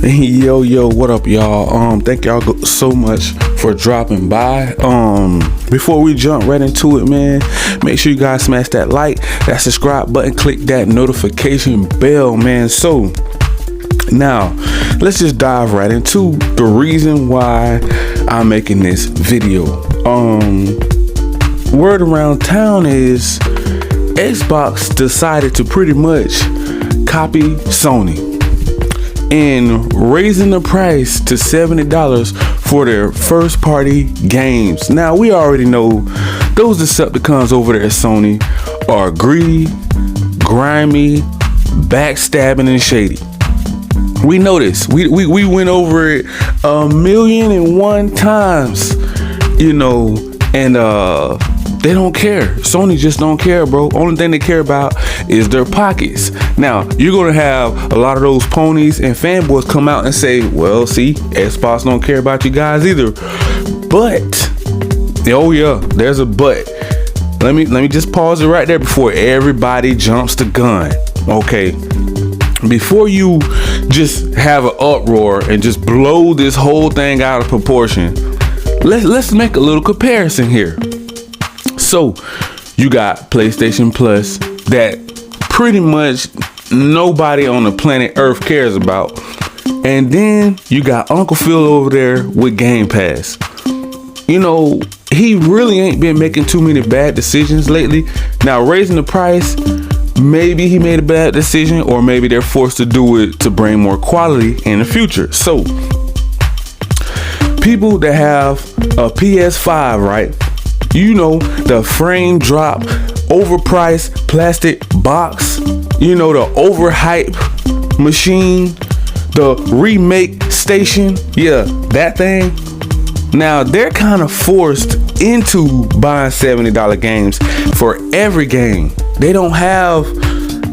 Yo, what up, y'all? Thank y'all so much for dropping by. Before we jump right into it, man, make sure you guys smash that like, that subscribe button, click that notification bell, man. So now let's just dive right into the reason why I'm making this video. Word around town is Xbox decided to pretty much copy Sony and raising the price to $70 for their first party games. Now we already know those Decepticons over there at Sony are greedy, grimy, backstabbing, and shady. We know this. We went over it 1,000,001 times, and they don't care. Sony just don't care, bro. Only thing they care about is their pockets. Now, you're going to have a lot of those ponies and fanboys come out and say, well, see, Xbox don't care about you guys either. But, oh yeah, there's a but. Let me just pause it right there before everybody jumps the gun. Okay. Before you just have an uproar and just blow this whole thing out of proportion, let's make a little comparison here. So you got PlayStation Plus that pretty much nobody on the planet Earth cares about, and then you got Uncle Phil over there with Game Pass. He really ain't been making too many bad decisions lately. Now, raising the price, maybe he made a bad decision, or maybe they're forced to do it to bring more quality in the future. So people that have a PS5, right? The frame drop, overpriced plastic box, the overhype machine, the remake station, yeah, that thing. Now they're kind of forced into buying $70 games for every game. They don't have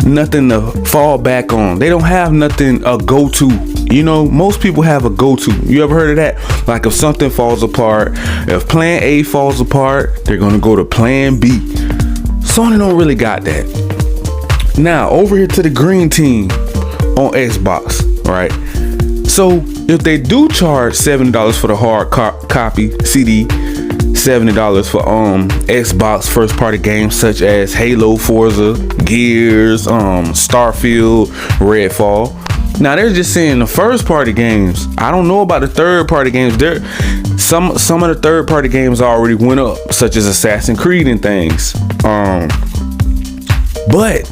nothing to fall back on. They don't have nothing a go-to. Most people have a go-to. You ever heard of that? Like if something falls apart, if plan A falls apart, they're gonna go to plan B. Sony don't really got that. Now over here to the green team on Xbox, right? So if they do charge $70 for the hard copy CD, $70 for Xbox first party games such as Halo, Forza, Gears, Starfield, Redfall. Now they're just saying the first party games. I don't know about the third party games. Some of the third party games already went up, such as Assassin's Creed and things. But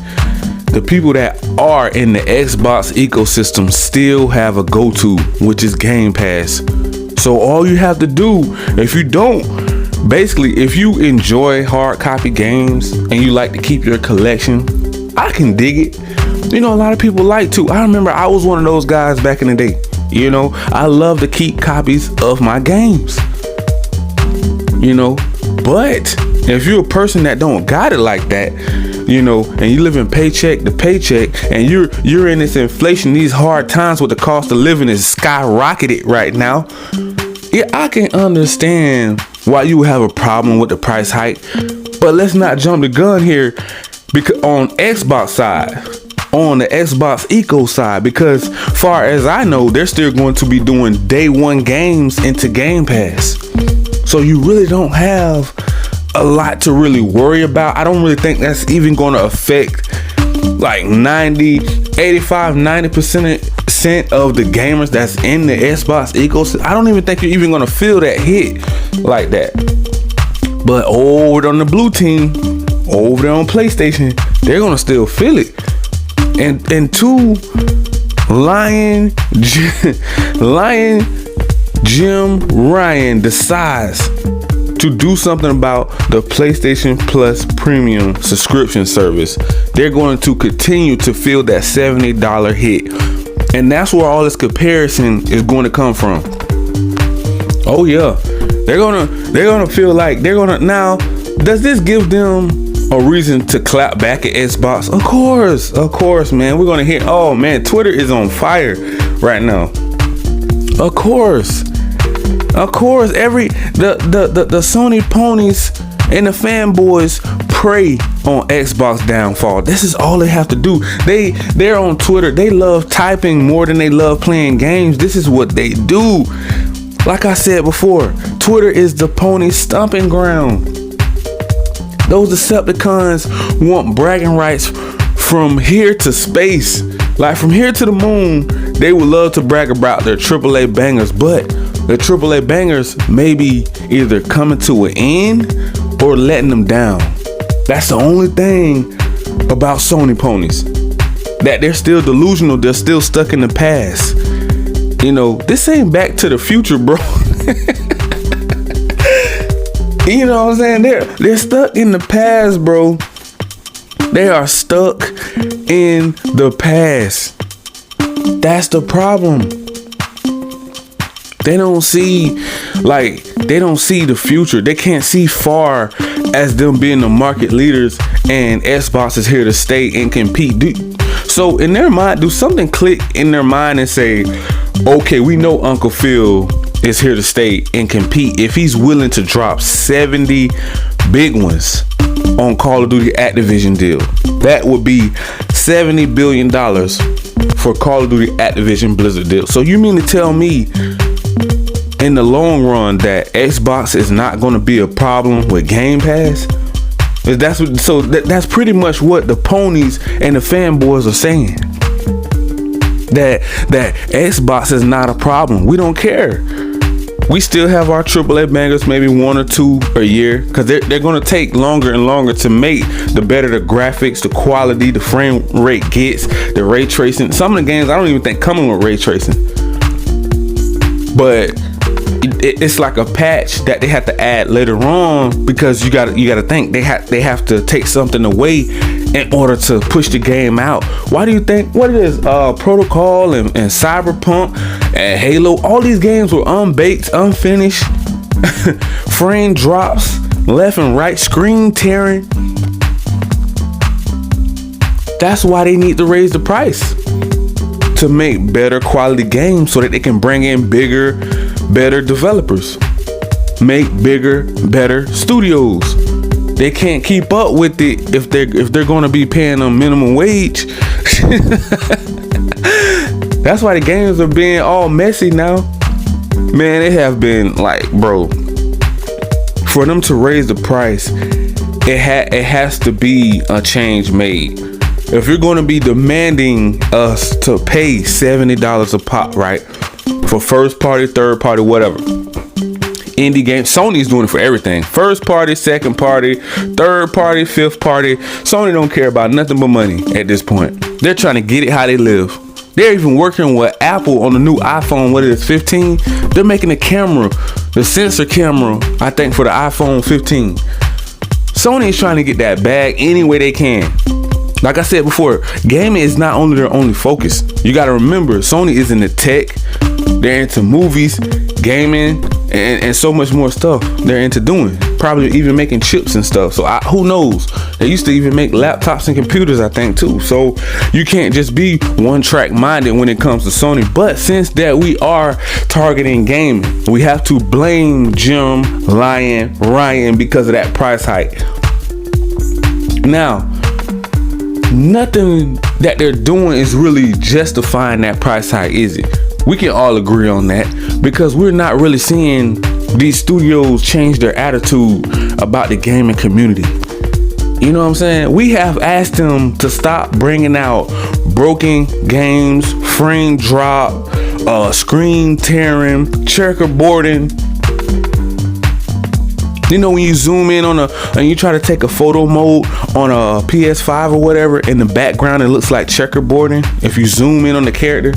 the people that are in the Xbox ecosystem still have a go-to, which is Game Pass. So all you have to do, if you enjoy hard copy games and you like to keep your collection, I can dig it. A lot of people like to. I remember I was one of those guys back in the day. I love to keep copies of my games. But if you're a person that don't got it like that, and you live in paycheck to paycheck, and you're in this inflation, these hard times with the cost of living is skyrocketed right now. Yeah, I can understand why you have a problem with the price hike, but let's not jump the gun here, because on the Xbox Eco side, because far as I know, they're still going to be doing day one games into Game Pass. So you really don't have a lot to really worry about. I don't really think that's even going to affect like 90% of the gamers that's in the Xbox ecosystem. I don't even think you're even going to feel that hit like that. But over on the blue team, over there on PlayStation, they're going to still feel it. And two, Lion Jim Ryan decides to do something about the PlayStation Plus Premium subscription service. They're going to continue to feel that $70 hit. And that's where all this comparison is going to come from. Oh yeah. They're gonna feel like now, does this give them a reason to clap back at Xbox? Of course, man. We're gonna hear, oh man, Twitter is on fire right now. Of course, the Sony ponies and the fanboys pray on Xbox downfall. This is all they have to do. They're on Twitter. They love typing more than they love playing games. This is what they do. Like I said before, Twitter is the pony stomping ground. Those Decepticons want bragging rights from here to space. Like from here to the moon, they would love to brag about their AAA bangers, but the AAA bangers may be either coming to an end or letting them down. That's the only thing about Sony ponies. That they're still delusional, they're still stuck in the past. You know, this ain't Back to the Future, bro. You know what I'm saying? They're stuck in the past, bro. They are stuck in the past. That's the problem. They don't see the future. They can't see far as them being the market leaders, and Xbox is here to stay and compete. So in their mind, do something click in their mind and say, okay, we know Uncle Phil is here to stay and compete. If he's willing to drop 70 big ones on Call of Duty Activision deal, that would be $70 billion for Call of Duty Activision Blizzard deal. So you mean to tell me in the long run that Xbox is not going to be a problem with Game Pass? That's pretty much what the ponies and the fanboys are saying. That Xbox is not a problem. We don't care. We still have our AAA bangers, maybe 1 or 2 a year, because they're going to take longer and longer to make. The better the graphics, the quality, the frame rate gets, the ray tracing. Some of the games I don't even think coming with ray tracing, but it's like a patch that they have to add later on, because you got to think they have to take something away in order to push the game out. Why do you think what it is? Protocol and Cyberpunk and Halo, all these games were unbaked, unfinished, frame drops left and right, screen tearing. That's why they need to raise the price, to make better quality games so that they can bring in bigger, better developers, make bigger, better studios. They can't keep up with it if they're going to be paying them minimum wage. That's why the games are being all messy now. Man, they have been like, bro, for them to raise the price, it has to be a change made. If you're going to be demanding us to pay $70 a pop, right, for first party, third party, whatever, indie games, Sony's doing it for everything. First party, second party, third party, fifth party. Sony don't care about nothing but money at this point. They're trying to get it how they live. They're even working with Apple on the new iPhone, what it is, 15. They're making a camera, the sensor camera, I think, for the iPhone 15. Sony is trying to get that bag any way they can. Like I said before, gaming is not only their only focus. You got to remember, Sony is into tech. They're into movies, gaming, and so much more stuff they're into doing. Probably even making chips and stuff. So who knows? They used to even make laptops and computers, I think, too. So you can't just be one track minded when it comes to Sony. But since that we are targeting gaming, we have to blame Jim, Ryan because of that price hike. Now, nothing that they're doing is really justifying that price hike, is it? We can all agree on that, because we're not really seeing these studios change their attitude about the gaming community. You know what I'm saying? We have asked them to stop bringing out broken games, frame drop, screen tearing, checkerboarding. You know, when you zoom in and you try to take a photo mode on a PS5 or whatever, in the background it looks like checkerboarding. If you zoom in on the character,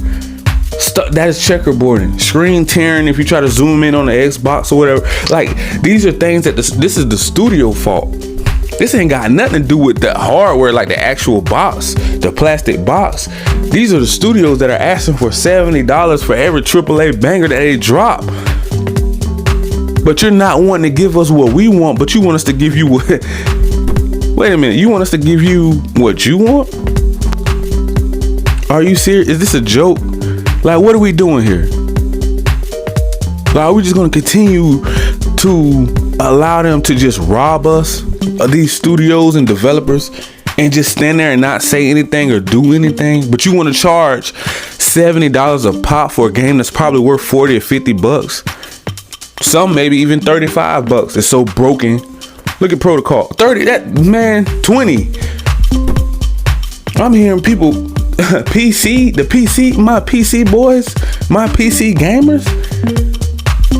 that is checkerboarding. Screen tearing if you try to zoom in on the Xbox or whatever. Like, these are things that this is the studio fault. This ain't got nothing to do with the hardware, like the actual box, the plastic box. These are the studios that are asking for $70 for every AAA banger that they drop. But you're not wanting to give us what we want, but you want us to give you what? Wait a minute, you want us to give you what you want? Are you serious? Is this a joke? Like, what are we doing here? Like, are we just gonna continue to allow them to just rob us these studios and developers and just stand there and not say anything or do anything, but you want to charge $70 a pop for a game that's probably worth 40 or 50 bucks. Some maybe even 35 bucks. It's so broken. Look at Protocol. 30, that man, 20. I'm hearing people my PC boys, my PC gamers,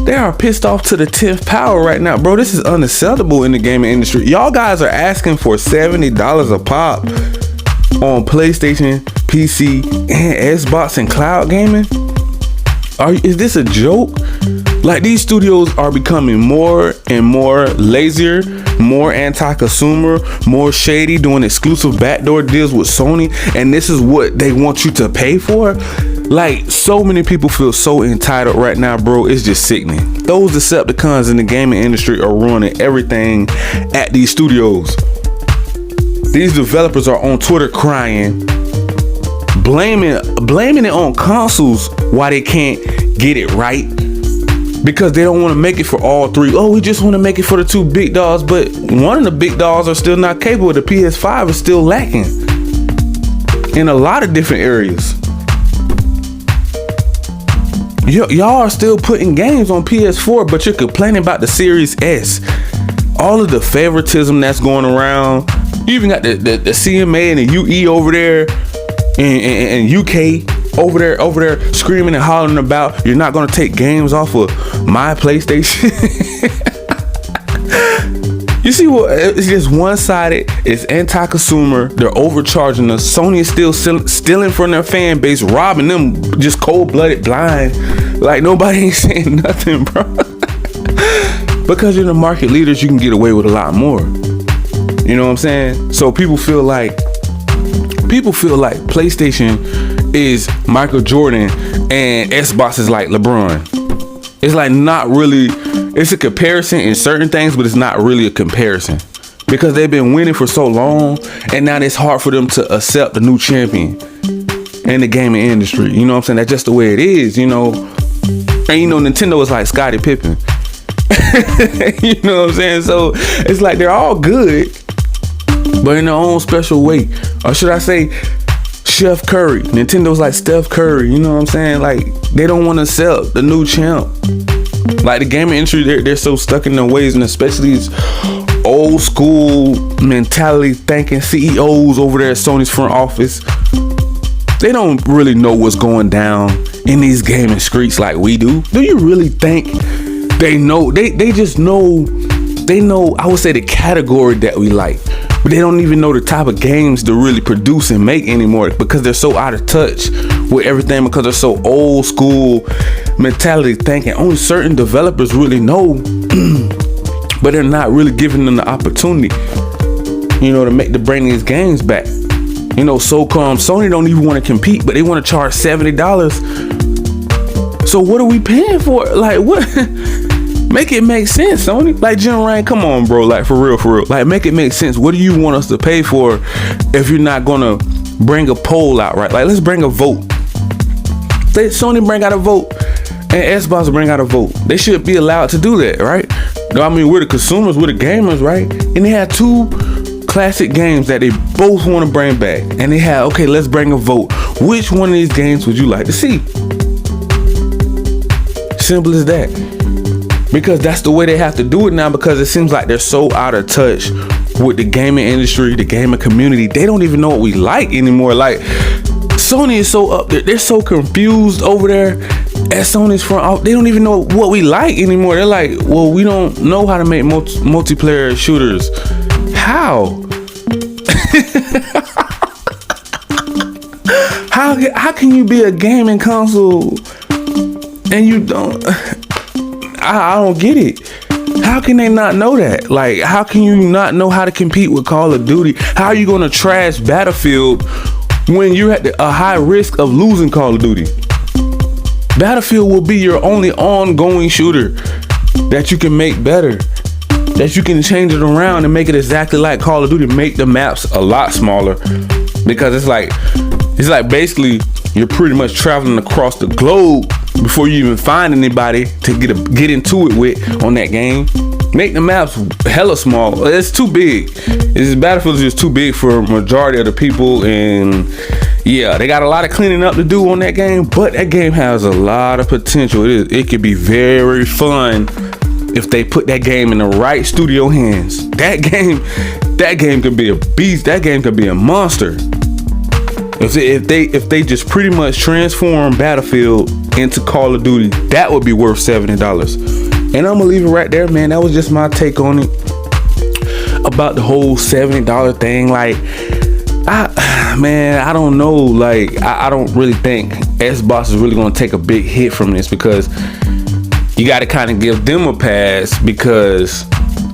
they are pissed off to the 10th power right now, bro. This is unacceptable in the gaming industry. Y'all guys are asking for $70 a pop on PlayStation, PC, and Xbox and cloud gaming. Is this a joke? Like, these studios are becoming more and more lazier, more anti-consumer, more shady, doing exclusive backdoor deals with Sony, and this is what they want you to pay for? Like, so many people feel so entitled right now, bro. It's just sickening. Those Decepticons in the gaming industry are ruining everything at these studios. These developers are on Twitter crying, blaming it on consoles why they can't get it right, because they don't want to make it for all three. Oh, we just want to make it for the two big dogs, but one of the big dogs are still not capable. The PS5 is still lacking in a lot of different areas. Y'all are still putting games on PS4, but you're complaining about the Series S. All of the favoritism that's going around. You even got the CMA and the UE over there, and UK over there screaming and hollering about you're not going to take games off of my PlayStation. You see what? It's just one-sided. It's anti-consumer. They're overcharging us. Sony is still stealing from their fan base, robbing them just cold-blooded, blind. Like, nobody ain't saying nothing, bro. Because you're the market leaders, you can get away with a lot more. You know what I'm saying? So people feel like PlayStation is Michael Jordan and Xbox is like LeBron. It's like not really. It's a comparison in certain things, but it's not really a comparison because they've been winning for so long, and now it's hard for them to accept a new champion in the gaming industry. You know what I'm saying? That's just the way it is, you know. And you know, Nintendo is like Scottie Pippen. You know what I'm saying? So it's like they're all good, but in their own special way. Or should I say Chef Curry? Nintendo's like Steph Curry. You know what I'm saying? Like, they don't want to accept the new champ. Like, the gaming industry, they're so stuck in their ways, and especially these old school mentality thinking CEOs over there at Sony's front office. They don't really know what's going down in these gaming streets like we do. Do you really think they know? They just know. They know, I would say, the category that we like, but they don't even know the type of games to really produce and make anymore because they're so out of touch with everything, because they're so old school mentality thinking. Only certain developers really know, but they're not really giving them the opportunity, you know, to bring these games back. You know, Sony don't even want to compete, but they want to charge $70. So what are we paying for? Like, what? Make it make sense, Sony. Like, Jim Ryan, come on, bro. Like, for real. Like, make it make sense. What do you want us to pay for if you're not gonna bring a poll out, right? Like, let's bring a vote. Sony bring out a vote and Xbox bring out a vote. They should be allowed to do that, right? I mean, we're the consumers, we're the gamers, right? And they had two classic games that they both want to bring back. And they had, okay, let's bring a vote. Which one of these games would you like to see? Simple as that. Because that's the way they have to do it now, because it seems like they're so out of touch with the gaming industry, the gaming community. They don't even know what we like anymore. Like, Sony is so up there. They're so confused over there at Sony's front. They don't even know what we like anymore. They're like, well, we don't know how to make multiplayer shooters. How? How can you be a gaming console and you don't? I don't get it. How can they not know that? Like, how can you not know how to compete with Call of Duty? How are you going to trash Battlefield when you're at a high risk of losing Call of Duty? Battlefield will be your only ongoing shooter that you can make better, that you can change it around and make it exactly like Call of Duty. Make the maps a lot smaller, because it's like basically you're pretty much traveling across the globe before you even find anybody to get into it with on that game. Make the maps hella small. It's too big. Battlefield is just too big for a majority of the people, and yeah, they got a lot of cleaning up to do on that game, but that game has a lot of potential. It could be very fun if they put that game in the right studio hands. That game could be a beast. That game could be a monster. If they just pretty much transform Battlefield into Call of Duty, that would be worth $70. And I'm gonna leave it right there, man. That was just my take on it about the whole $70 thing. Like, I don't know. Like, I don't really think Xbox is really gonna take a big hit from this, because you got to kind of give them a pass, because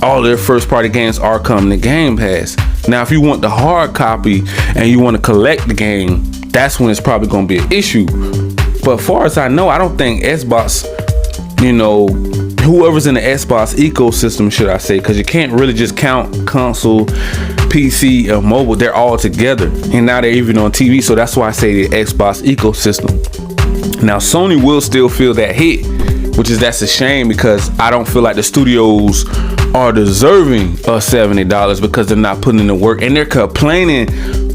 all their first party games are coming to Game Pass. Now, if you want the hard copy and you want to collect the game, that's when it's probably going to be an issue. But as far as I know, I don't think Xbox, whoever's in the Xbox ecosystem, should I say, because you can't really just count console, PC, or mobile. They're all together, and now they're even on TV. So that's why I say the Xbox ecosystem. Now, Sony will still feel that hit, that's a shame, because I don't feel like the studios are deserving of $70 because they're not putting in the work, and they're complaining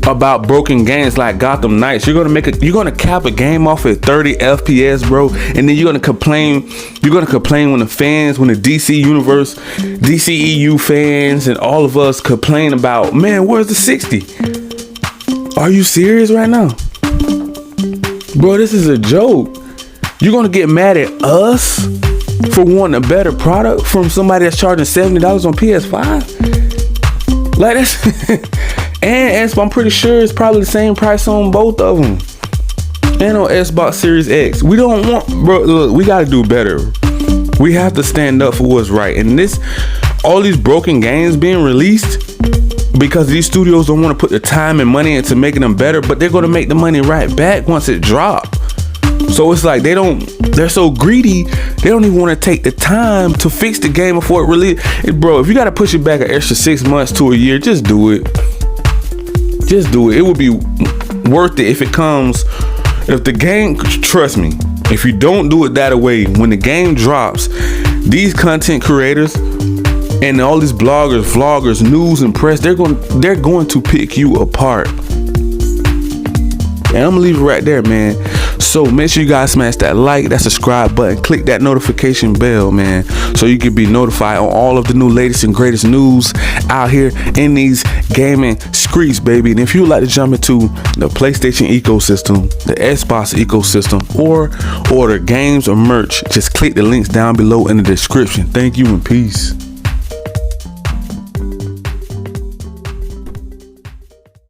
about broken games like Gotham Knights. You're gonna cap a game off at 30 FPS, bro, and then you're gonna complain when the DC Universe, DCEU fans, and all of us complain about, man, where's the 60? Are you serious right now? Bro, this is a joke. You're gonna get mad at us for wanting a better product from somebody that's charging $70 on PS5? Like, that's and I'm pretty sure it's probably the same price on both of them, and on Xbox Series X. We don't want, bro, look, we gotta do better. We have to stand up for what's right. And all these broken games being released because these studios don't want to put the time and money into making them better, but they're gonna make the money right back once it drops. So it's like they're so greedy, they don't even want to take the time to fix the game before it really, bro, if you got to push it back an extra 6 months to a year, just do it. Just do it. It would be worth it if the game, trust me, if you don't do it that way, when the game drops, these content creators and all these bloggers, vloggers, news and press, they're going to pick you apart. And I'm gonna leave it right there, man. So make sure you guys smash that like, that subscribe button, click that notification bell, man, so you can be notified on all of the new latest and greatest news out here in these gaming streets, baby. And if you would like to jump into the PlayStation ecosystem, the Xbox ecosystem, or order games or merch, just click the links down below in the description. Thank you and peace.